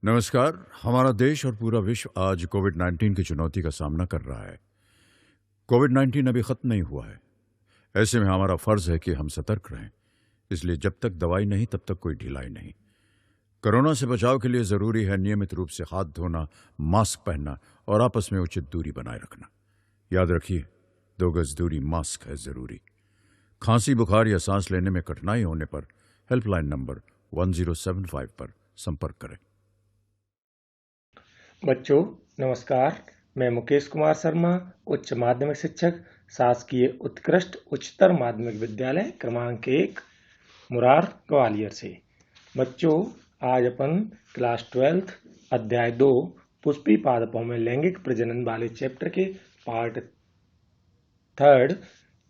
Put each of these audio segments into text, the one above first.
नमस्कार। हमारा देश और पूरा विश्व आज कोविड-19 की चुनौती का सामना कर रहा है। कोविड-19 अभी खत्म नहीं हुआ है। ऐसे में हमारा फर्ज है कि हम सतर्क रहें। इसलिए जब तक दवाई नहीं तब तक कोई ढिलाई नहीं। कोरोना से बचाव के लिए जरूरी है नियमित रूप से हाथ धोना, मास्क पहनना और आपस में उचित दूरी बनाए रखना। याद रखिए, 2 गज दूरी, मास्क है जरूरी। खांसी, बुखार या सांस लेने में कठिनाई होने पर हेल्पलाइन नंबर 1075 पर संपर्क करें। बच्चों नमस्कार। मैं मुकेश कुमार शर्मा, उच्च माध्यमिक शिक्षक, शासकीय उत्कृष्ट उच्चतर माध्यमिक विद्यालय क्रमांक 1 मुरार ग्वालियर से। बच्चों आज अपन क्लास 12 अध्याय 2 पुष्पी पादपों में लैंगिक प्रजनन वाले चैप्टर के पार्ट 3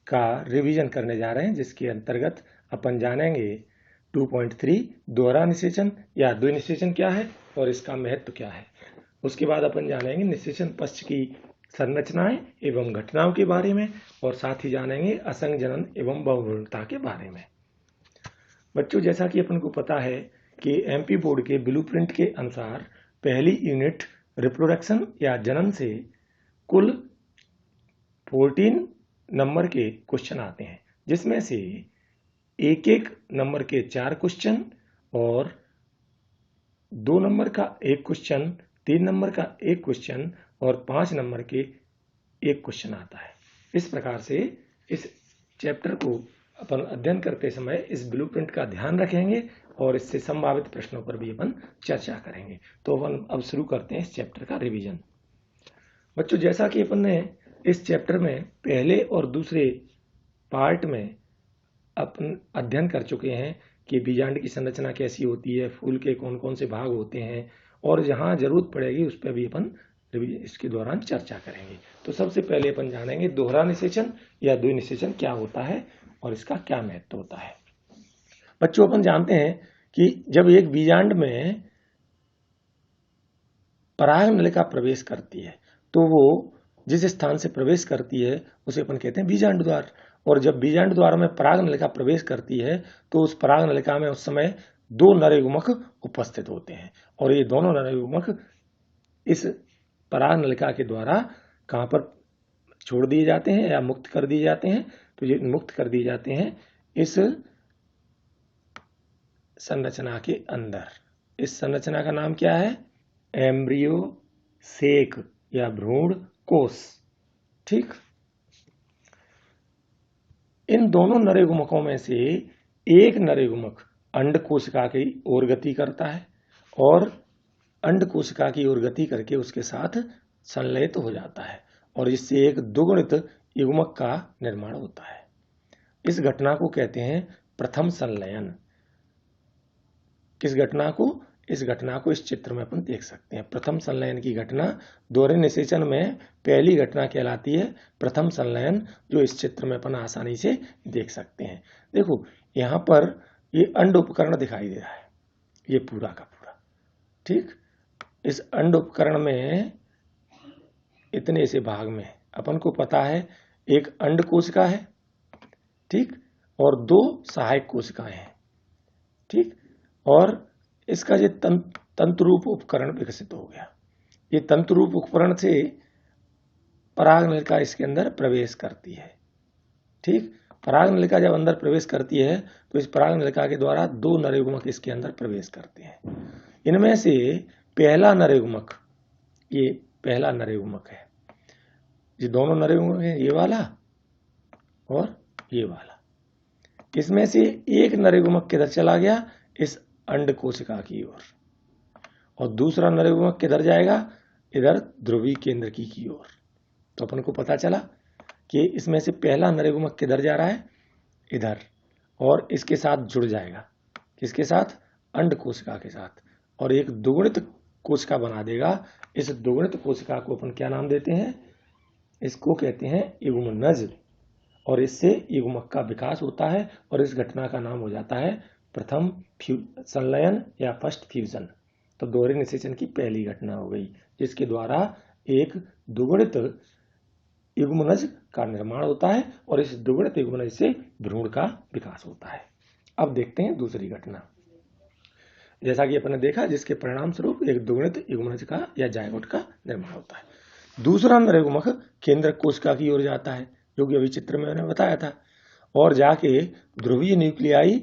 का रिवीजन करने जा रहे हैं, जिसके अंतर्गत अपन जानेंगे 2.3 दोहरा निषेचन या द्विनिषेचन क्या है और इसका महत्व क्या है। उसके बाद अपन जानेंगे निषेचन पक्ष की संरचनाएं एवं घटनाओं के बारे में और साथ ही जानेंगे असंग जनन एवं बहुभ्रूणता के बारे में। बच्चों जैसा कि अपन को पता है कि एमपी बोर्ड के ब्लूप्रिंट के अनुसार पहली यूनिट रिप्रोडक्शन या जनन से कुल 14 नंबर के क्वेश्चन आते हैं, जिसमें से एक एक नंबर के 4 क्वेश्चन और 2 नंबर का एक क्वेश्चन, 3 नंबर का एक क्वेश्चन और 5 नंबर के एक क्वेश्चन आता है। इस प्रकार से इस चैप्टर को अपन अध्ययन करते समय इस ब्लूप्रिंट का ध्यान रखेंगे और इससे संभावित प्रश्नों पर भी अपन चर्चा करेंगे। तो अपन अब शुरू करते हैं इस चैप्टर का रिवीजन। बच्चों जैसा कि अपन ने इस चैप्टर में पहले और दूसरे पार्ट में अपन अध्ययन कर चुके हैं कि बीजांड की संरचना कैसी होती है, फूल के कौन कौन से भाग होते हैं, और जहां जरूरत पड़ेगी उस पर भी अपन इसके दौरान चर्चा करेंगे। तो सबसे पहले अपन जानेंगे दोहरा निषेचन या द्विनिषेचन क्या होता है और इसका क्या महत्व होता है। बच्चों अपन जानते हैं कि जब एक बीजांड में पराग नलिका प्रवेश करती है तो वो जिस स्थान से प्रवेश करती है उसे अपन कहते हैं बीजांड द्वार। और जब बीजांड द्वार में पराग नलिका प्रवेश करती है तो उस पराग नलिका में उस समय 2 नर युग्मक उपस्थित होते हैं और ये दोनों नर युग्मक इस पराग नलिका के द्वारा कहां पर छोड़ दिए जाते हैं या मुक्त कर दिए जाते हैं। तो ये मुक्त कर दिए जाते हैं इस संरचना के अंदर। इस संरचना का नाम क्या है? एम्ब्रियो सेक या भ्रूण कोष। ठीक, इन दोनों नरयुग्मकों में से एक नरयुग्मक अंड कोशिका की ओर गति करता है और अंड कोशिका की ओर गति करके उसके साथ संलयित हो जाता है और इससे एक द्विगुणित युग्मक का निर्माण होता है। इस घटना को कहते हैं प्रथम संलयन। किस घटना को? इस घटना को इस चित्र में अपन देख सकते हैं। प्रथम संलयन की घटना दोहरे निषेचन में पहली घटना कहलाती है प्रथम संलयन, जो इस चित्र में अपन आसानी से देख सकते हैं। देखो यहां पर ये अंड उपकरण दिखाई दे रहा है, ये पूरा का पूरा। ठीक, इस अंड उपकरण में इतने से भाग में अपन को पता है एक अंड कोशिका है, ठीक, और 2 सहायक कोशिकाएं हैं। ठीक, और इसका ये तंतुरूप उपकरण विकसित हो गया। ये तंतुरूप उपकरण से पराग नलिका इसके अंदर प्रवेश करती है। ठीक, पराग नलिका जब अंदर प्रवेश करती है तो इस पराग नलिका के द्वारा 2 नरयुग्मक इसके अंदर प्रवेश करते हैं। इनमें से पहला नरयुग्मक, ये पहला नरयुग्मक है, ये दोनों नरयुग्मक है, ये वाला और ये वाला। इसमें से एक नरयुग्मक किधर चला गया? इस अंड कोशिका की ओर, और दूसरा नरयुग्मक किधर जाएगा? इधर ध्रुवीय केंद्र की ओर। तो अपन को पता चला कि इसमें से पहला नरयुग्मक किधर जा रहा है? इधर, और इसके साथ जुड़ जाएगा। किसके साथ? अंड कोशिका के साथ, और एक द्विगुणित कोशिका बना देगा। इस द्विगुणित कोशिका को अपन क्या नाम देते हैं? इसको कहते हैं युग्मनज, और इससे युग्मक का विकास होता है और इस घटना का नाम हो जाता है प्रथम संलयन या फर्स्ट फ्यूजन। तो दोहरे निषेचन की पहली घटना हो गई, जिसके द्वारा एक द्विगुणित युग्मनज का निर्माण होता है और इस द्विगुणित युग्मनज से भ्रूण का विकास होता है। अब देखते हैं दूसरी घटना। जैसा कि अपन ने देखा, जिसके परिणाम स्वरूप एक दुगुणित युग्मनज का या जायगोट का निर्माण होता है। दूसरा नरयुग्मक केंद्रक कोशिका की ओर जाता है, जो कि अभी चित्र में मैंने बताया था, और जाके ध्रुवीय न्यूक्लियाई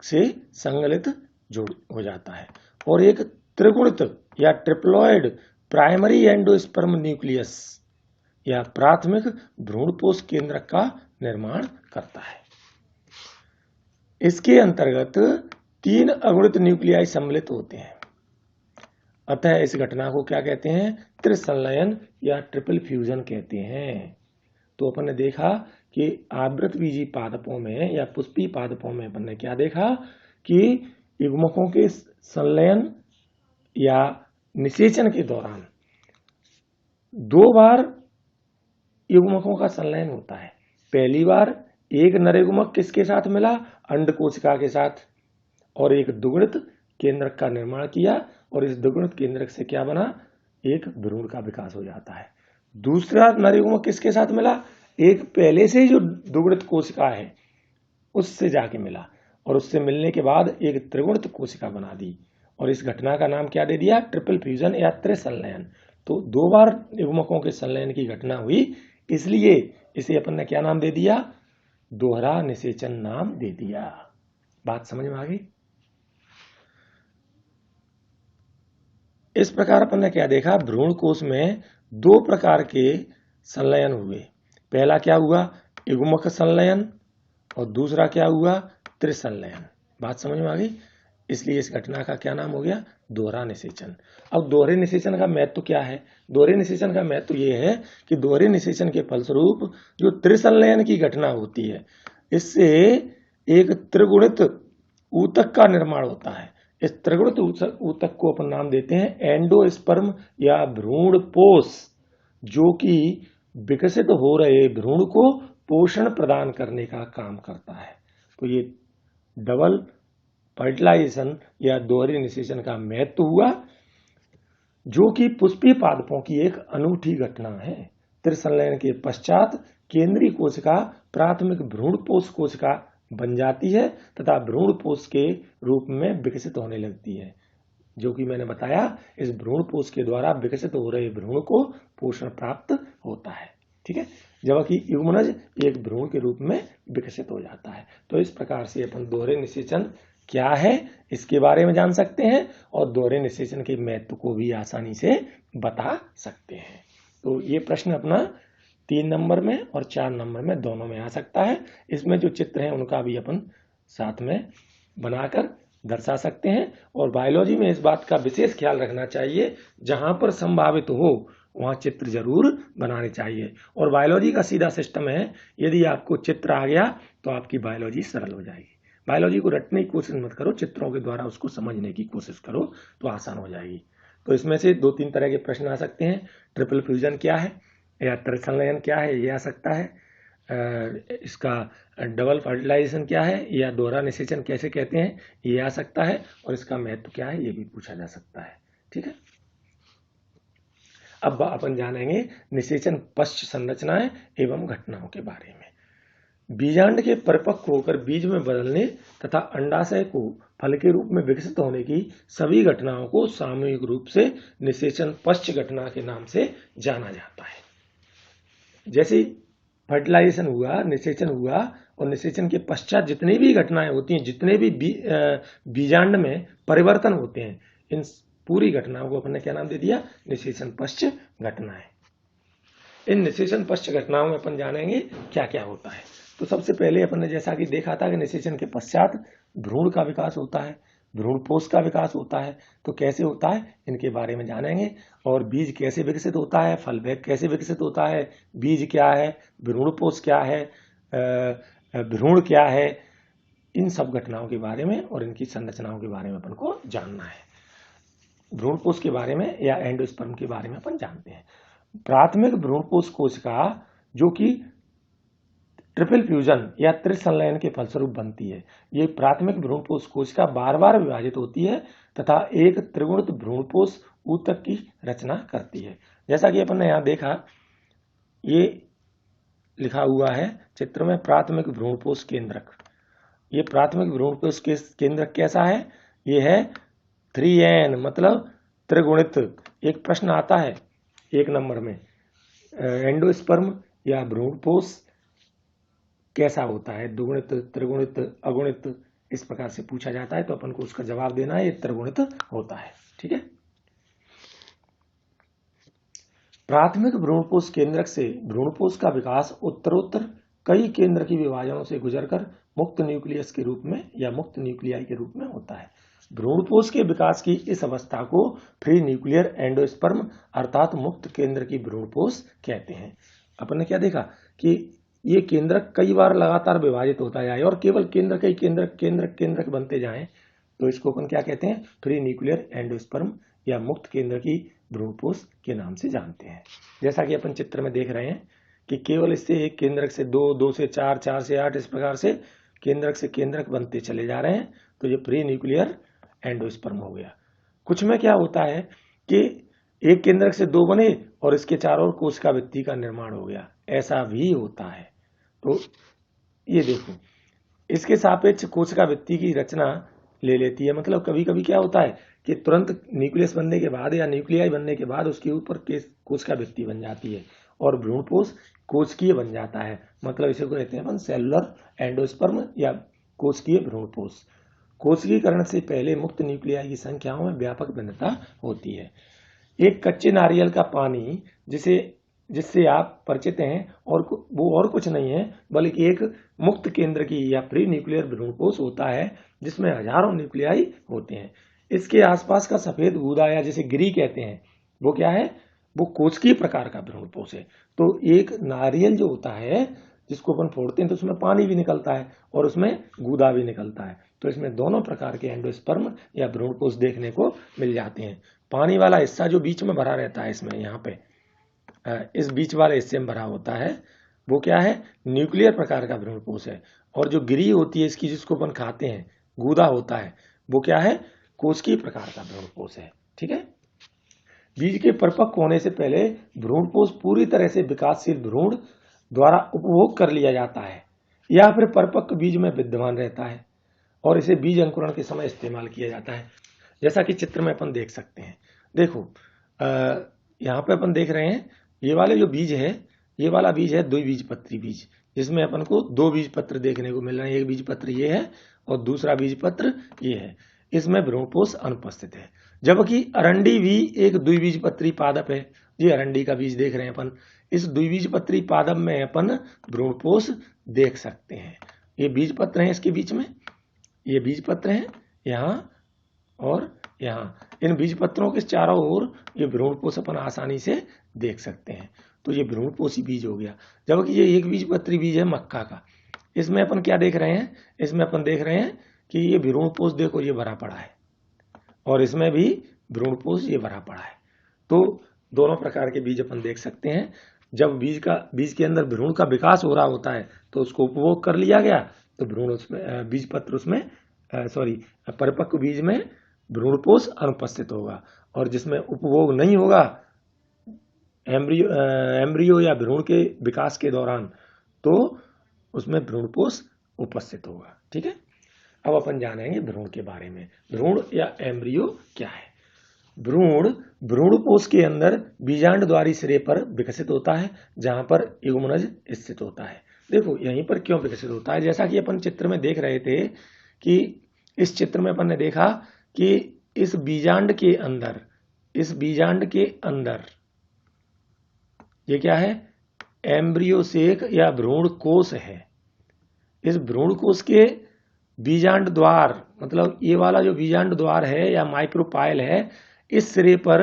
से संगलित जुड़ हो जाता है और एक त्रिगुणित या ट्रिप्लॉइड प्राइमरी एंडोस्पर्म न्यूक्लियस या प्राथमिक भ्रूणपोष केंद्रक का निर्माण करता है। इसके अंतर्गत 3 अगुणित न्यूक्लियाई सम्मिलित होते हैं। अतः इस घटना को क्या कहते हैं? त्रिसंलयन या ट्रिपल फ्यूजन कहते हैं। तो अपन ने देखा कि आवृत बीजी पादपों में या पुष्पी पादपों में अपन ने क्या देखा कि युग्मकों के संलयन या निषेचन के दौरान 2 बार युग्मकों का संलयन होता है। पहली बार एक नरयुग्मक किसके साथ मिला? अंडकोशिका के साथ, और एक दुगुणित केंद्रक का निर्माण किया, और इस दुगुणित केंद्रक से क्या बना? एक भ्रूण का विकास हो जाता है। दूसरा नरयुग्मक किसके साथ मिला? एक पहले से ही जो दुगुणित कोशिका है उससे जाके मिला, और उससे मिलने के बाद एक त्रिगुणित कोशिका बना दी, और इस घटना का नाम क्या दे दिया? ट्रिपल फ्यूजन या त्रिसंलयन। तो 2 बार युग्मकों के संलयन की घटना हुई, इसलिए इसे अपन ने क्या नाम दे दिया? दोहरा निषेचन नाम दे दिया। बात समझ में आ गई? इस प्रकार अपन ने क्या देखा? भ्रूण कोश में 2 प्रकार के संलयन हुए। पहला क्या हुआ? युग्मक संलयन, और दूसरा क्या हुआ? त्रिसंलयन। बात समझ में आ गई? इसलिए इस घटना का क्या नाम हो गया? दोहरा निषेचन। अब दोहरे निषेचन का महत्व क्या है? दोहरे निषेचन का महत्व यह है कि दोहरे निषेचन के फलस्वरूप जो त्रिसंलयन की घटना होती है, इससे एक त्रिगुणित ऊतक का निर्माण होता है। इस त्रिगुणित ऊतक को अपन नाम देते हैं एंडोस्पर्म या भ्रूणपोष, जो कि विकसित हो रहे भ्रूण को पोषण प्रदान करने का काम करता है। तो ये डबल फर्टिलाइजेशन या दोहरे निषेचन का महत्व हुआ, जो कि पुष्पीय पादपों की एक अनूठी घटना है। त्रिसंलयन के पश्चात केंद्रीय कोशिका प्राथमिक भ्रूणपोष कोशिका बन जाती है तथा भ्रूणपोष के रूप में विकसित होने लगती है, जो कि मैंने बताया इस भ्रूणपोष के द्वारा विकसित हो रहे भ्रूण को पोषण प्राप्त होता है। ठीक है, जबकि युग्मनज एक भ्रूण के रूप में विकसित हो जाता है। तो इस प्रकार से अपन दोहरे निषेचन क्या है इसके बारे में जान सकते हैं, और दोहरे निषेचन के महत्व को भी आसानी से बता सकते हैं। तो ये प्रश्न अपना 3 नंबर में और 4 नंबर में दोनों में आ सकता है। इसमें जो चित्र हैं उनका भी अपन साथ में बनाकर दर्शा सकते हैं। और बायोलॉजी में इस बात का विशेष ख्याल रखना चाहिए, जहां पर संभावित हो वहां चित्र जरूर बनाने चाहिए। और बायोलॉजी का सीधा सिस्टम है, यदि आपको चित्र आ गया तो आपकी बायोलॉजी सरल हो जाएगी। बायोलॉजी को रटने की कोशिश मत करो, चित्रों के द्वारा उसको समझने की कोशिश करो तो आसान हो जाएगी। तो इसमें से 2-3 तरह के प्रश्न आ सकते हैं। ट्रिपल फ्यूजन क्या है या त्रिसंलयन क्या है, ये आ सकता है। इसका डबल फर्टिलाइजेशन क्या है या दोहरा निषेचन कैसे कहते हैं, ये आ सकता है। और इसका महत्व क्या है, ये भी पूछा जा सकता है। ठीक है, अब अपन जानेंगे निषेचन पश्च संरचनाएं एवं घटनाओं के बारे में। बीजांड के परिपक्व होकर बीज में बदलने तथा अंडाशय को फल के रूप में विकसित होने की सभी घटनाओं को सामूहिक रूप से निषेचन पश्च घटना के नाम से जाना जाता है। जैसे फर्टिलाइजेशन हुआ, निषेचन हुआ, और निषेचन के पश्चात जितनी भी घटनाएं होती हैं, जितने भी बीजांड में परिवर्तन होते हैं, इन पूरी घटनाओं को अपन ने क्या नाम दे दिया? निषेचन पश्च घटनाएं। इन निषेचन पश्च घटनाओं में अपन जानेंगे क्या क्या होता है। तो सबसे पहले अपन ने जैसा कि देखा था कि निषेचन के पश्चात भ्रूण का विकास होता है, भ्रूणपोष का विकास होता है। तो कैसे होता है इनके बारे में जानेंगे। और बीज कैसे विकसित होता है, फल बैग कैसे विकसित होता है, बीज क्या है, भ्रूणपोष क्या है, भ्रूण क्या है, इन सब घटनाओं के बारे में और इनकी संरचनाओं के बारे में अपन को जानना है। भ्रूणपोष के बारे में या एंडोस्पर्म के बारे में अपन जानते हैं। प्राथमिक भ्रूणपोष कोशिका जो कि ट्रिपल फ्यूजन या त्रिसंलयन के फलस्वरूप बनती है, ये प्राथमिक भ्रूणपोष कोशिका बार बार विभाजित होती है तथा एक त्रिगुणित भ्रूणपोष ऊतक की रचना करती है। जैसा कि अपन ने यहाँ देखा, ये लिखा हुआ है चित्र में प्राथमिक भ्रूणपोष केंद्रक। ये प्राथमिक भ्रूणपोष केंद्रक कैसा है? ये है 3n मतलब त्रिगुणित। एक प्रश्न आता है 1 नंबर में, एंडोस्पर्म या भ्रूणपोष कैसा होता है, द्विगुणित, त्रिगुणित, अगुणित, इस प्रकार से पूछा जाता है, तो अपन को उसका जवाब देना है, ये त्रिगुणित होता है। ठीक है। प्राथमिक भ्रूणपोष केंद्रक से भ्रूणपोष का विकास उत्तरोत्तर कई केंद्र की विभाजनों से गुजरकर मुक्त न्यूक्लियस के रूप में या मुक्त न्यूक्लियाई के रूप में होता है। भ्रूणपोष के विकास की इस अवस्था को फ्री न्यूक्लियर एंडोस्पर्म अर्थात मुक्त केंद्र की भ्रूणपोष कहते हैं। अपन ने क्या देखा कि ये केंद्रक कई बार लगातार विभाजित होता जाए और केवल केंद्र कई केंद्रक बनते जाएं, तो इसको अपन क्या कहते हैं, फ्री न्यूक्लियर एंडोस्पर्म या मुक्त केंद्र की भ्रूणपोष के नाम से जानते हैं। जैसा कि अपन चित्र में देख रहे हैं कि केवल इससे एक केंद्रक से 2, 2 से 4, 4 से 8, इस प्रकार से केंद्रक से केंद्रक बनते चले जा रहे हैं, तो ये प्री न्यूक्लियर एंडोस्पर्म हो गया। कुछ में क्या होता है कि एक केंद्रक से 2 बने और इसके चारों ओर कोशिका भित्ति का निर्माण हो गया, ऐसा भी होता है। तो ये देखो, इसके सापेक्ष कोशिका भित्ति की रचना ले लेती है। मतलब कभी कभी क्या होता है कि तुरंत न्यूक्लियस बनने के बाद या न्यूक्लियाई बनने के बाद उसके ऊपर कोशिका भित्ति बन जाती है और भ्रूणपोष कोशिकीय बन जाता है। मतलब इसे कहते हैं अपन सेलुलर एंडोस्पर्म या कोशिकीय भ्रूणपोष। कोशिकीकरण से पहले मुक्त न्यूक्लियाई की संख्याओं में व्यापक भिन्नता होती है। एक कच्चे नारियल का पानी जिससे आप परिचित हैं, और वो और कुछ नहीं है बल्कि एक मुक्त केंद्र की या फ्री न्यूक्लियर भ्रूणपोष होता है जिसमें हजारों न्यूक्लियाई होते हैं। इसके आसपास का सफेद गूदा या जिसे गिरी कहते हैं, वो क्या है, वो कोशिकीय प्रकार का भ्रूणपोष है। तो एक नारियल जो होता है जिसको अपन फोड़ते हैं तो उसमें पानी भी निकलता है और उसमें गूदा भी निकलता है। तो इसमें दोनों प्रकार के एंडोस्पर्म या भ्रूणपोष देखने को मिल जाते हैं। पानी वाला हिस्सा जो बीच में भरा रहता है, इसमें यहाँ पे इस बीच वाले हिस्से में भरा होता है, वो क्या है, न्यूक्लियर प्रकार का भ्रूणपोष है। और जो गिरी होती है इसकी, जिसको अपन खाते हैं, गूदा होता है, वो क्या है, कोशिकीय प्रकार का भ्रूणपोष है। ठीक है। बीज के परिपक्व होने से पहले भ्रूणपोष पूरी तरह से विकासशील भ्रूण द्वारा उपभोग कर लिया जाता है या फिर परिपक्व बीज में विद्यमान रहता है और इसे बीज अंकुरण के समय इस्तेमाल किया जाता है। जैसा कि चित्र में अपन देख सकते हैं। देखो यहाँ पे अपन देख रहे हैं, ये वाले जो बीज है, ये वाला बीज है द्विबीजपत्री बीज, जिसमें अपन को 2 बीज पत्र देखने को मिल रहे हैं। एक बीज पत्र ये है और दूसरा बीज पत्र ये है। इसमें भ्रूणपोष अनुपस्थित है। जबकि अरंडी भी एक द्विबीजपत्री पादप है। ये अरंडी का बीज देख रहे हैं अपन। इस द्विबीजपत्री पादप में अपन भ्रूणपोष देख सकते हैं। ये बीज पत्र है, इसके बीच में ये बीज पत्र है यहाँ और यहाँ। इन बीज पत्रों के चारों ओर ये भ्रूणपोष अपन आसानी से देख सकते हैं। तो ये भ्रूणपोषी बीज हो गया। जबकि ये एक बीजपत्री बीज है मक्का का। इसमें अपन क्या देख रहे हैं, इसमें अपन देख रहे हैं कि ये भ्रूणपोष देखो ये भरा पड़ा है और इसमें भी भ्रूणपोष ये भरा पड़ा है। तो दोनों प्रकार के बीज अपन देख सकते हैं। जब बीज के अंदर भ्रूण का विकास हो रहा होता है तो उसको उपभोग कर लिया गया, तो भ्रूण उसमें बीज पत्र उसमें परिपक्व बीज में भ्रूणपोष अनुपस्थित होगा। और जिसमें उपभोग नहीं होगा एम्ब्रियो या भ्रूण के विकास के दौरान, तो उसमें भ्रूणपोष उपस्थित होगा। ठीक है। अब अपन जानेंगे भ्रूण के बारे में। भ्रूण या एम्ब्रियो क्या है। भ्रूणपोष के अंदर बीजांड द्वारी सिरे पर विकसित होता है, जहां पर युग्मनज स्थित होता है। देखो यहीं पर क्यों विकसित होता है, जैसा कि अपन चित्र में देख रहे थे कि इस चित्र में अपन ने देखा कि इस बीजांड के अंदर ये क्या है, एम्ब्रियो सेक या भ्रूण कोश है। इस भ्रूण कोश के बीजांड द्वार, मतलब ये वाला जो बीजांड द्वार है या माइक्रोपाइल है, इस सिरे पर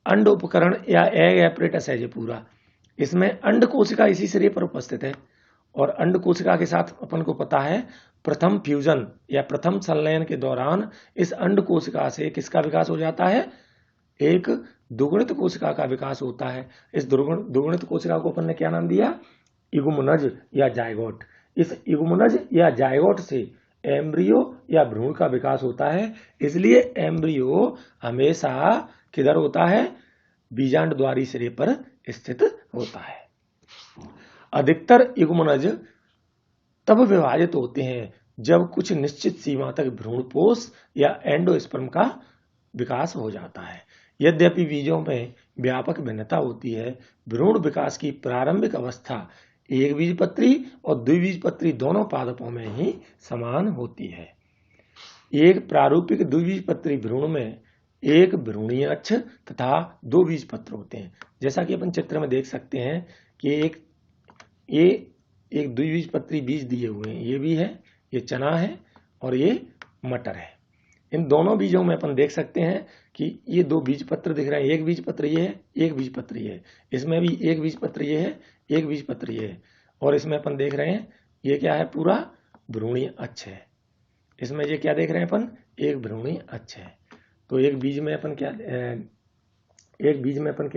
अंड उपकरण या एग एपरेटस है जो पूरा। इसमें अंड कोशिका इसी सिरे पर उपस्थित है और अंड कोशिका के साथ अपन को पता है प्रथम फ्यूजन या प्रथम संलयन के दौरान इस अंड कोशिका से किसका विकास हो जाता है, एक दुगुणित कोशिका का विकास होता है। इस दुगुणित कोशिका को अपन ने क्या नाम दिया, युग्मनज या जायगोट। इस युग्मनज या जायगोट से एम्ब्रियो या भ्रूण का विकास होता है। इसलिए एम्ब्रियो हमेशा किधर होता है, बीजांड द्वारी सिरे पर स्थित होता है। अधिकतर युग्मनज तब विभाजित होते हैं जब कुछ निश्चित सीमा तक भ्रूणपोष या एंडोस्पर्म का विकास हो जाता है। यद्यपि बीजों में व्यापक भिन्नता होती है, भ्रूण विकास की प्रारंभिक अवस्था एक बीजपत्री और द्विबीजपत्री दोनों पादपों में ही समान होती है। एक प्रारूपिक द्विबीजपत्री भ्रूण में एक भ्रूणीय अक्ष तथा दो बीजपत्र होते हैं। जैसा कि अपन चित्र में देख सकते हैं कि एक द्विबीजपत्री बीज दिए हुए हैं, ये भी है, ये चना है और ये मटर है। इन दोनों बीजों में अपन देख सकते हैं कि ये दो बीजपत्र दिख रहे हैं, एक बीजपत्र ये है, एक बीजपत्र ये है। इसमें भी एक बीजपत्र ये है, एक बीजपत्र ये है। और इसमें अपन देख रहे हैं ये क्या है, पूरा भ्रूणीय अक्ष है। इसमें ये क्या देख रहे हैं अपन, एक भ्रूणीय अक्ष है। तो एक बीज में अपन क्या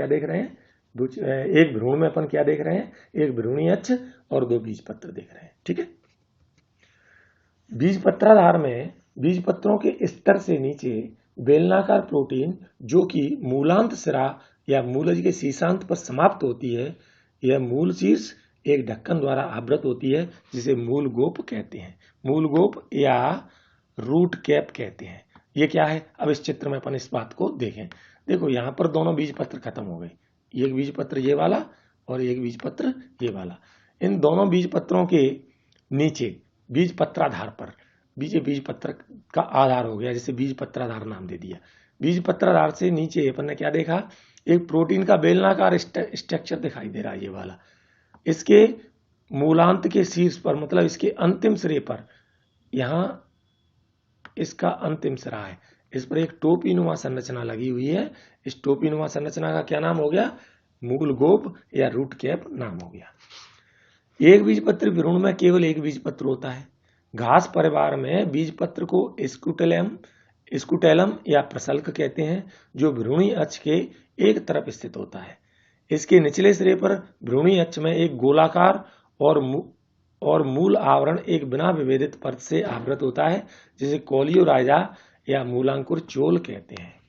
देख रहे हैं, एक भ्रूण में अपन क्या देख रहे हैं, एक भ्रूणीय अक्ष और दो बीजपत्र देख रहे हैं। ठीक है। बीजपत्राधार में बीजपत्रों के स्तर से नीचे बेलनाकार प्रोटीन जो कि मूलांत सिरा या मूलज के शीर्षांत पर समाप्त होती है, यह मूल शीर्ष एक ढक्कन द्वारा आवृत होती है जिसे मूल गोप कहते हैं। मूल गोप या रूट कैप कहते हैं। ये क्या है, अब इस चित्र में अपन इस बात को देखें। देखो यहाँ पर दोनों बीजपत्र खत्म हो गए, एक बीजपत्र ये वाला और एक बीजपत्र ये वाला। इन दोनों बीजपत्रों के नीचे बीजपत्राधार पर, बीजपत्र का आधार हो गया, जैसे बीजपत्राधार नाम दे दिया। बीजपत्राधार से नीचे अपन ने क्या देखा, एक प्रोटीन का बेलनाकार स्ट्रक्चर दिखाई दे रहा है, ये वाला। इसके मूलांत के शीर्ष पर, मतलब इसके अंतिम सिरे पर, यहां इसका अंतिम सिरा है, इस पर एक टोपीनुमा संरचना लगी हुई है। इस टोपीनुमा संरचना का क्या नाम हो गया, मूल गोप या रूट कैप नाम हो गया। एक बीजपत्री भ्रूण में केवल एक बीजपत्र होता है। घास परिवार में बीजपत्र को स्कूटेलम या प्रसल्क कहते हैं, जो भ्रूणीय अक्ष के एक तरफ स्थित होता है। इसके निचले सिरे पर भ्रूणीय अक्ष में एक गोलाकार और मूल आवरण एक बिना विभेदित परत से आवृत होता है, जिसे कोलियोराइजा या मूलांकुर चोल कहते हैं।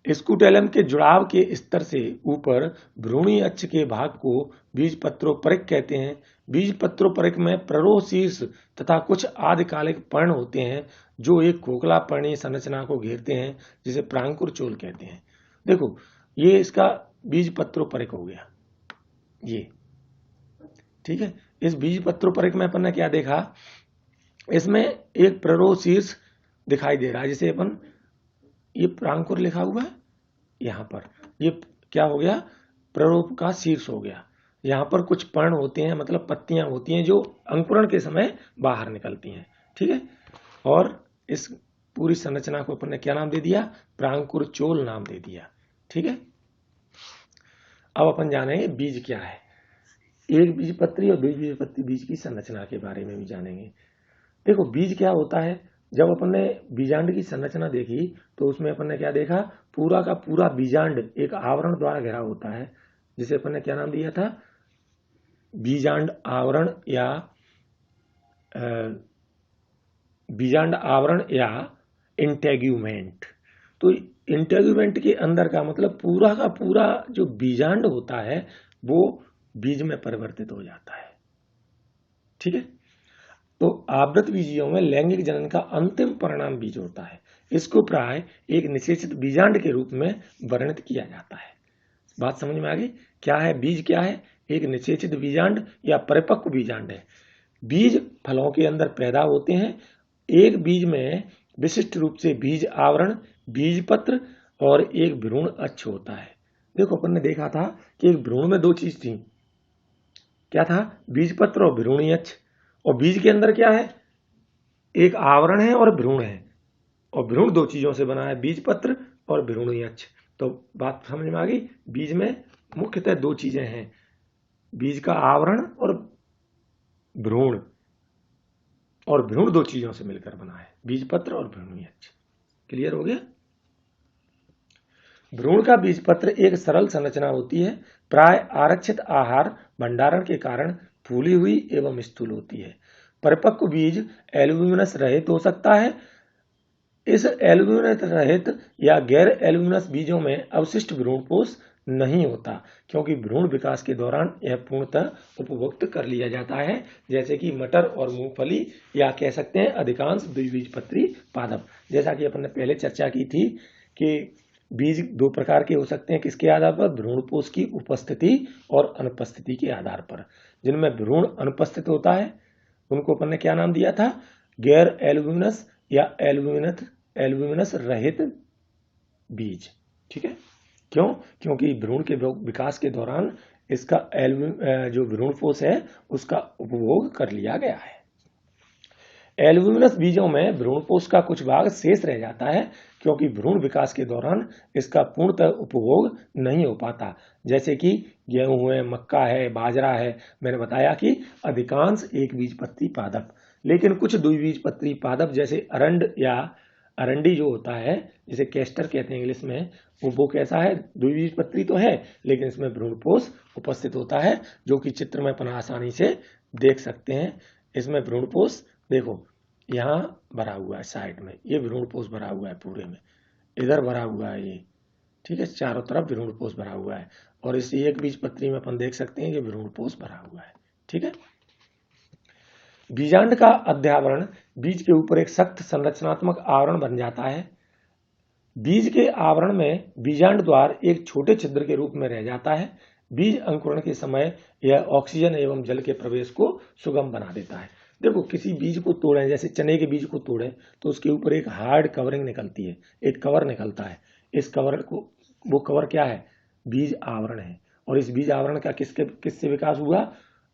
स्कूटेलम के जुड़ाव के स्तर से ऊपर भ्रूणीय अक्ष के भाग को बीजपत्रोपरिक कहते हैं। बीजपत्रोपरिक में प्ररोह शीर्ष तथा कुछ आदिकालिक पर्ण होते हैं जो एक खोखला पर्णीय संरचना को घेरते हैं, जिसे प्रांकुर चोल कहते हैं। देखो ये इसका बीजपत्रोपरिक हो गया, ये ठीक है। इस बीजपत्रोपरिक में अपन ने क्या देखा, इसमें एक प्ररोह शीर्ष दिखाई दे रहा है, जैसे अपन ये प्रांकुर लिखा हुआ है, यहां पर ये क्या हो गया, प्ररोह का शीर्ष हो गया। यहां पर कुछ पर्ण होते हैं, मतलब पत्तियां होती हैं जो अंकुरण के समय बाहर निकलती हैं। ठीक है। और इस पूरी संरचना को अपन ने क्या नाम दे दिया, प्रांकुर चोल नाम दे दिया। ठीक है। अब अपन जानेंगे बीज क्या है, एक बीजपत्री और द्विबीजपत्री बीज की संरचना के बारे में भी जानेंगे। देखो बीज क्या होता है, जब अपन ने बीजांड की संरचना देखी तो उसमें अपन ने क्या देखा, पूरा का पूरा बीजांड एक आवरण द्वारा घिरा होता है, जिसे अपन ने क्या नाम दिया था, बीजांड आवरण या इंटेग्यूमेंट। तो इंटेग्यूमेंट के अंदर का मतलब पूरा का पूरा जो बीजांड होता है वो बीज में परिवर्तित हो जाता है। ठीक है। तो आवृत बीजियों में लैंगिक जनन का अंतिम परिणाम बीज होता है। इसको प्राय एक निषेचित बीजांड के रूप में वर्णित किया जाता है। बात समझ में आ गई, क्या है बीज, क्या है, एक निषेचित बीजांड या परिपक्व बीजांड है। बीज फलों के अंदर पैदा होते हैं। एक बीज में विशिष्ट रूप से बीज आवरण, बीज पत्र और एक भ्रूण अक्ष होता है। देखो अपन ने देखा था कि एक भ्रूण में दो चीज थी, क्या था, बीज पत्र और भ्रूणीय अक्ष। और बीज के अंदर क्या है, एक आवरण है और भ्रूण है, और भ्रूण दो चीजों से बना है, बीज पत्र और भ्रूणीय अक्ष। तो बात समझ में आ गई, बीज में मुख्यतः दो चीजें हैं, बीज का आवरण और भ्रूण दो चीजों से मिलकर बना है, बीज पत्र और भ्रूणीय अक्ष। क्लियर हो गया। भ्रूण का बीज पत्र एक सरल संरचना होती है, प्राय आरक्षित आहार भंडारण के कारण फूली हुई एवं स्थूल होती है। परिपक्व बीज एल्ब्यूमिनस रहित हो सकता है। इस एल्ब्यूमिनस रहित या गैर एल्ब्यूमिनस बीजों में अवशिष्ट भ्रूणपोष नहीं होता, क्योंकि भ्रूण विकास के दौरान यह पूर्णतः उपभोक्त कर लिया जाता है, जैसे कि मटर और मूंगफली, या कह सकते हैं अधिकांश द्विबीजपत्री पादप। जैसा कि अपन ने पहले चर्चा की थी कि बीज दो प्रकार के हो सकते हैं, किसके आधार पर? भ्रूणपोष की उपस्थिति और अनुपस्थिति के आधार पर। जिनमें भ्रूण अनुपस्थित होता है उनको अपन ने क्या नाम दिया था? गैर एल्ब्यूमिनस या एल्ब्यूमिनस रहित बीज। ठीक है, क्यों? क्योंकि भ्रूण के विकास के दौरान इसका जो भ्रूणपोष है उसका उपभोग कर लिया गया है। एल्ब्यूमिनस बीजों में भ्रूणपोष का कुछ भाग शेष रह जाता है, क्योंकि भ्रूण विकास के दौरान इसका पूर्णतः उपभोग नहीं हो पाता, जैसे कि गेहूं है, मक्का है, बाजरा है। मैंने बताया कि अधिकांश एक बीजपत्री पादप, लेकिन कुछ द्विबीजपत्री पादप जैसे अरंड या अरंडी जो होता है, जिसे कैस्टर कहते हैं इंग्लिश में, वो कैसा है? द्विबीजपत्री तो है, लेकिन इसमें भ्रूणपोष उपस्थित होता है, जो कि चित्र में अपन आसानी से देख सकते हैं। इसमें भ्रूणपोष देखो यहाँ भरा हुआ है, साइड में ये भ्रूणपोष भरा हुआ है, पूरे में इधर भरा हुआ है ये। ठीक है, चारों तरफ भ्रूणपोष भरा हुआ है, और इस एक बीजपत्री में अपन देख सकते हैं कि भ्रूणपोष भरा हुआ है। ठीक है, बीजांड का अध्यावरण बीज के ऊपर एक सख्त संरचनात्मक आवरण बन जाता है। बीज के आवरण में बीजांड द्वार एक छोटे छिद्र के रूप में रह जाता है। बीज अंकुरण के समय यह ऑक्सीजन एवं जल के प्रवेश को सुगम बना देता है। देखो, किसी बीज को तोड़ें, जैसे चने के बीज को तोड़ें, तो उसके ऊपर एक हार्ड कवरिंग निकलती है, एक कवर निकलता है। इस कवर को, वो कवर क्या है? बीज आवरण है। और इस बीज आवरण का किससे विकास हुआ?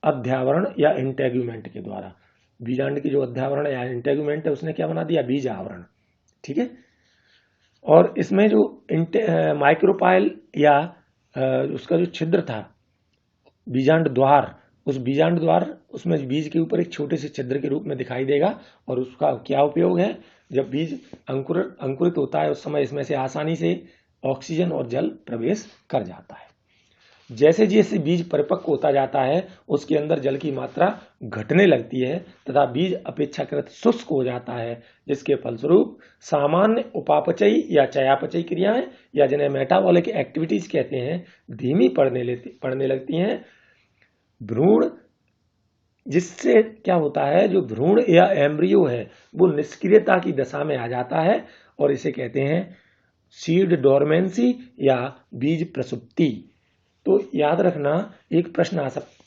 अध्यावरण या इंटेग्यूमेंट के द्वारा। बीजांड की जो अध्यावरण या इंटेग्यूमेंट है, उसने क्या बना दिया? बीज आवरण। ठीक है, और इसमें जो माइक्रोपाइल या उसका जो छिद्र था, बीजांड द्वार, उस बीजांड द्वार उसमें बीज के ऊपर एक छोटे से छिद्र के रूप में दिखाई देगा। और उसका क्या उपयोग है? जब बीज अंकुरित होता है उस समय इसमें से आसानी से ऑक्सीजन और जल प्रवेश कर जाता है। जैसे जैसे बीज परिपक्व होता जाता है, उसके अंदर जल की मात्रा घटने लगती है तथा बीज अपेक्षाकृत शुष्क हो जाता है, जिसके फलस्वरूप सामान्य उपापचयी या चयापचयी क्रियाएं, या जिन्हें मेटाबॉलिक एक्टिविटीज कहते हैं, धीमी पड़ने लगती हैं। भ्रूण, जिससे क्या होता है? जो भ्रूण या एम्ब्रियो है वो निष्क्रियता की दशा में आ जाता है, और इसे कहते हैं सीड डोरमेंसी या बीज प्रसुप्ति। तो याद रखना, एक प्रश्न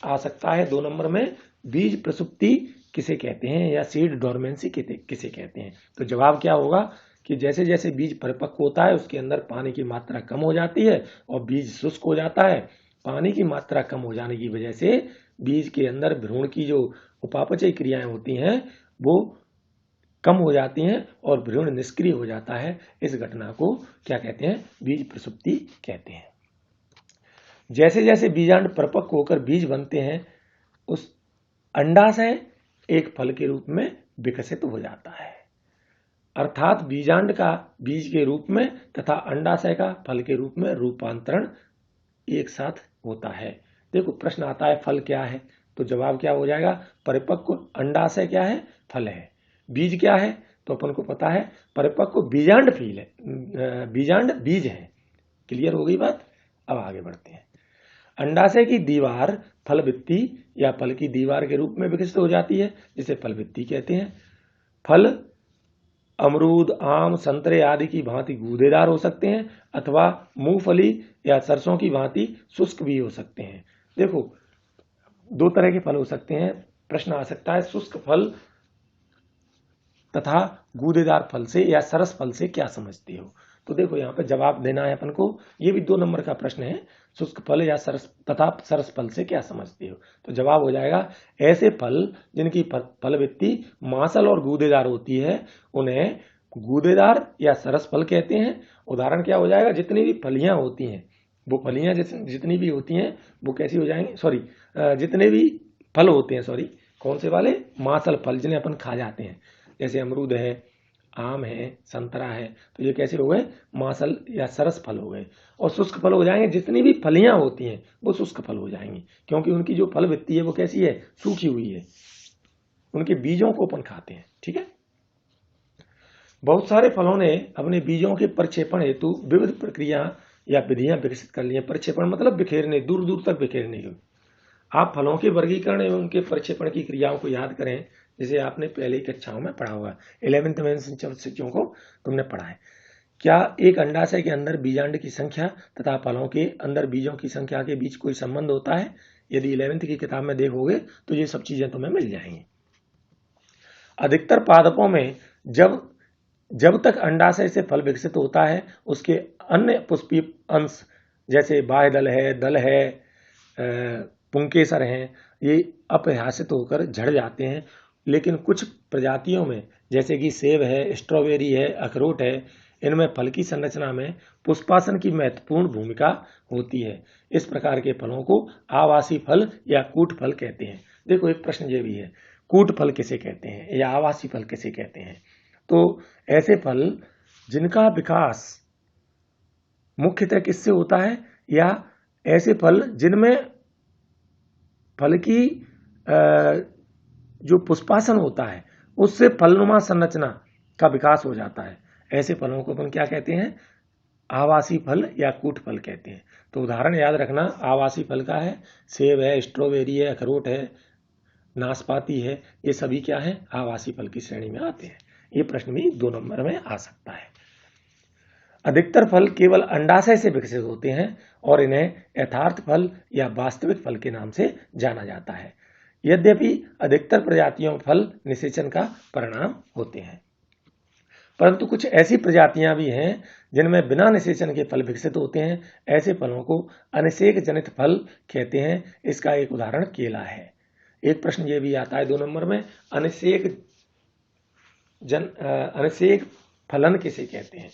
आ सकता है 2 नंबर में, बीज प्रसुप्ति किसे कहते हैं या सीड डोरमेंसी किसे कहते हैं? तो जवाब क्या होगा कि जैसे जैसे बीज परिपक्व होता है उसके अंदर पानी की मात्रा कम हो जाती है और बीज शुष्क हो जाता है। पानी की मात्रा कम हो जाने की वजह से बीज के अंदर भ्रूण की जो उपापचयी क्रियाएं होती हैं वो कम हो जाती हैं और भ्रूण निष्क्रिय हो जाता है। इस घटना को क्या कहते हैं? बीज प्रसुप्ति कहते हैं। जैसे जैसे बीजांड परिपक्व होकर बीज बनते हैं, उस अंडाशय एक फल के रूप में विकसित हो जाता है। अर्थात बीजांड का बीज के रूप में तथा अंडाशय का फल के रूप में रूपांतरण एक साथ होता है। देखो, प्रश्न आता है फल क्या है? तो जवाब क्या हो जाएगा? परिपक्व अंडाशय क्या है? फल है। बीज क्या है? तो अपन को पता है परिपक्व बीजांड फील है, बीजांड बीज है। क्लियर हो गई बात? अब आगे बढ़ते हैं। अंडाशय की दीवार फलभित्ति या फल की दीवार के रूप में विकसित हो जाती है, जिसे फलभित्ति कहते हैं। फल अमरूद, आम, संतरे आदि की भांति गूदेदार हो सकते हैं, अथवा मूंगफली या सरसों की भांति शुष्क भी हो सकते हैं। देखो, 2 तरह के फल हो सकते हैं। प्रश्न आ सकता है शुष्क फल तथा गूदेदार फल से या सरस फल से क्या समझते हो? तो देखो, यहाँ पे जवाब देना है अपन को। ये भी 2 नंबर का प्रश्न है, शुष्क फल या सरस तथा सरस फल से क्या समझते हो? तो जवाब हो जाएगा ऐसे फल जिनकी फलभित्ति मांसल और गूदेदार होती है उन्हें गूदेदार या सरस फल कहते हैं। उदाहरण क्या हो जाएगा? जितनी भी फलियां होती हैं, वो फलियां जितनी भी होती हैं वो कैसी हो जाएंगी? जितने भी फल होते हैं, कौन से वाले? मांसल फल, जिन्हें अपन खा जाते हैं। जैसे अमरूद है, आम है, संतरा है, तो ये कैसे हो गए? मांसल या सरस फल हो गए। और शुष्क फल हो जाएंगे, जितनी भी फलियां होती हैं वो शुष्क फल हो जाएंगी, क्योंकि उनकी जो फलभित्ति है वो कैसी है? सूखी हुई है। उनके बीजों को अपन खाते हैं। ठीक है, बहुत सारे फलों ने अपने बीजों के प्रक्षेपण हेतु विविध प्रक्रिया या विधियां विकसित कर ली हैं। परिक्षेपण मतलब बिखेरने, दूर दूर तक बिखेरने की। आप फलों के वर्गीकरण एवं उनके परिक्षेपण की क्रियाओं को याद करें, जिसे आपने पहले ही कक्षाओं में पढ़ा हुआ, 11th में शिक्षकों को तुमने पढ़ा है। क्या एक अंडाशय के अंदर बीजांड की संख्या तथा फलों के अंदर बीजों की संख्या के बीच कोई संबंध होता है? यदि 11th की किताब में देखोगे तो ये सब चीजें तुम्हें मिल जाएंगी। अधिकतर पादपों में जब तक अंडाशय से फल विकसित होता है, उसके अन्य पुष्पीय अंश जैसे बाह्य दल है, पुंकेसर हैं, ये अपहासित होकर झड़ जाते हैं। लेकिन कुछ प्रजातियों में जैसे कि सेब है, स्ट्रॉबेरी है, अखरोट है, इनमें फल की संरचना में पुष्पासन की महत्वपूर्ण भूमिका होती है। इस प्रकार के फलों को आवासी फल या कूट फल कहते हैं। देखो एक प्रश्न ये भी है, कूट फल किसे कहते हैं या आवासी फल किसे कहते हैं? तो ऐसे फल जिनका विकास मुख्यतः किससे होता है, या ऐसे फल जिनमें फल की जो पुष्पासन होता है उससे फलनुमा संरचना का विकास हो जाता है, ऐसे फलों को अपन क्या कहते हैं? आवासी फल या कूट फल कहते हैं। तो उदाहरण याद रखना, आवासी फल का है सेब है, स्ट्रॉबेरी है, अखरोट है, नाशपाती है, ये सभी क्या है? आवासी फल की श्रेणी में आते हैं। ये प्रश्न भी 2 नंबर में आ सकता है। अधिकतर फल केवल अंडाशय से विकसित होते हैं और इन्हें यथार्थ फल या वास्तविक फल के नाम से जाना जाता है। यद्यपि अधिकतर प्रजातियों में फल निषेचन का परिणाम होते हैं, परंतु कुछ ऐसी प्रजातियां भी हैं जिनमें बिना निषेचन के फल विकसित होते हैं। ऐसे फलों को अनिषेक जनित फल कहते हैं। इसका एक उदाहरण केला है। एक प्रश्न ये भी आता है 2 नंबर में, अनिषेक फलन किसे कहते हैं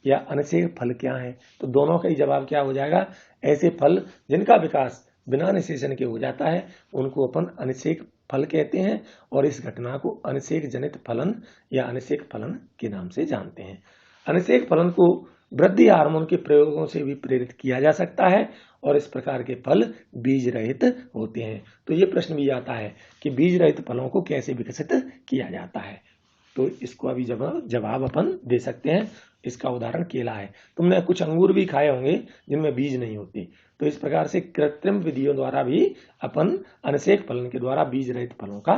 या अनिषेक फल क्या है? तो दोनों का ही जवाब क्या हो जाएगा? ऐसे फल जिनका विकास बिना निषेचन के हो जाता है उनको अपन अनिषेक फल कहते हैं, और इस घटना को अनिषेक जनित फलन या अनिषेक फलन के नाम से जानते हैं। अनिषेक फलन को वृद्धि हार्मोन के प्रयोगों से भी प्रेरित किया जा सकता है और इस प्रकार के फल बीज रहित होते हैं। तो ये प्रश्न भी आता है कि बीज रहित फलों को कैसे विकसित किया जाता है? तो इसको अभी जवाब अपन दे सकते हैं। इसका उदाहरण केला है। तुमने कुछ अंगूर भी खाए होंगे जिनमें बीज नहीं होते। तो इस प्रकार से कृत्रिम विधियों द्वारा भी अपन अनिषेक फलन के द्वारा बीज रहित फलों का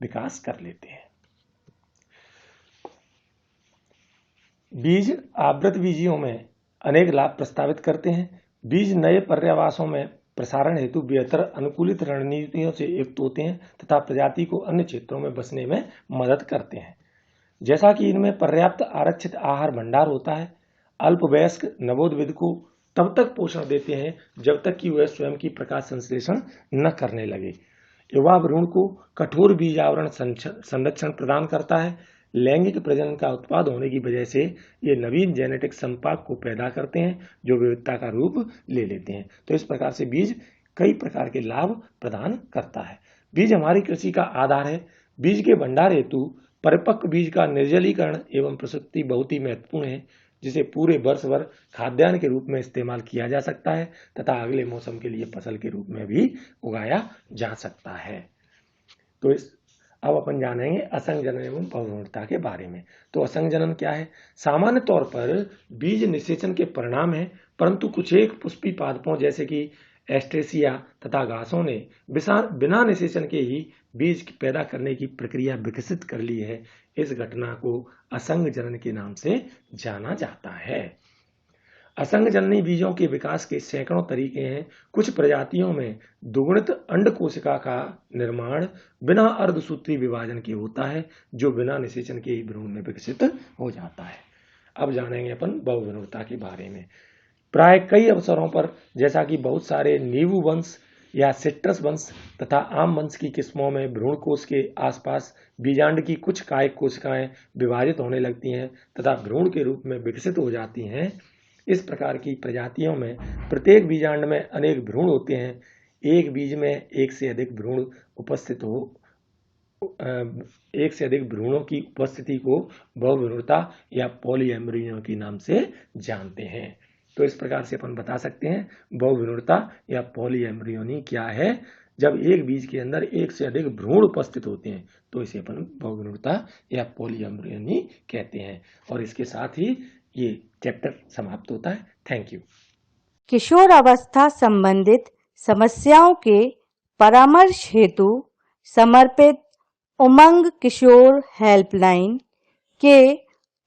विकास कर लेते हैं। बीज आवृत बीजियों में अनेक लाभ प्रस्तावित करते हैं। बीज नए पर्यावासों में प्रसारण हेतु बेहतर अनुकूलित रणनीतियों से युक्त होते हैं तथा प्रजाति को अन्य क्षेत्रों में बसने में मदद करते हैं। जैसा कि इनमें पर्याप्त आरक्षित आहार भंडार होता है, अल्पवयस्क नवोद्भिद को तब तक पोषण देते हैं जब तक कि वह स्वयं की प्रकाश संश्लेषण न करने लगे। युवा भ्रूण को कठोर बीज आवरण संरक्षण प्रदान करता है। लैंगिक प्रजनन का उत्पाद होने की वजह से ये नवीन जेनेटिक संपाक को पैदा करते हैं जो विविधता का रूप ले लेते हैं। तो इस प्रकार से बीज कई प्रकार के लाभ प्रदान करता है। बीज हमारी कृषि का आधार है। बीज के भंडार हेतु परिपक्व बीज का निर्जलीकरण एवं प्रसुप्ति बहुत ही महत्वपूर्ण है, जिसे पूरे वर्ष भर खाद्यान्न के रूप में इस्तेमाल किया जा सकता है तथा अगले मौसम के लिए फसल के रूप में भी उगाया जा सकता है। तो अब अपन जानेंगे असंग जनन एवं बहुभ्रूणता के बारे में। तो असंग जनन क्या है? सामान्य तौर पर बीज निषेचन के परिणाम है, परंतु कुछ एक पुष्पी पादपों जैसे कि एस्ट्रेसिया तथा घासों ने बिना निषेचन के ही बीज पैदा करने की प्रक्रिया विकसित कर ली है। इस घटना को असंग जनन के नाम से जाना जाता है। असंग जननी बीजों के विकास के सैकड़ों तरीके हैं। कुछ प्रजातियों में दुगुणित अंड कोशिका का निर्माण बिना अर्धसूत्री विभाजन के होता है, जो बिना निषेचन के ही भ्रूण में विकसित हो जाता है। अब जानेंगे अपन बहुभ्रूणता के बारे में। प्राय कई अवसरों पर, जैसा कि बहुत सारे नींबू वंश या सिट्रस वंश तथा आम वंश की किस्मों में भ्रूण कोश के आसपास बीजांड की कुछ कायिक कोशिकाएं विभाजित होने लगती हैं तथा भ्रूण के रूप में विकसित हो जाती हैं। इस प्रकार की प्रजातियों में प्रत्येक बीजांड में अनेक भ्रूण होते हैं। एक बीज में एक से अधिक भ्रूणों की उपस्थिति को बहुभ्रूणता या पॉलीएम्ब्रियो के नाम से जानते हैं। तो इस प्रकार से अपन बता सकते हैं बहुभ्रूणता या पॉलीएम्ब्रियोनी क्या है। जब एक बीज के अंदर एक से अधिक भ्रूण उपस्थित होते हैं तो इसे अपन बहुभ्रूणता या पॉलीएम्ब्रियोनी कहते हैं। और इसके साथ ही ये चैप्टर समाप्त होता है। Thank you. किशोरावस्था संबंधित समस्याओं के परामर्श हेतु समर्पित उमंग किशोर हेल्पलाइन के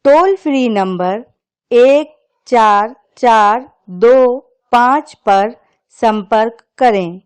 टोल फ्री नंबर 144225 पर संपर्क करें।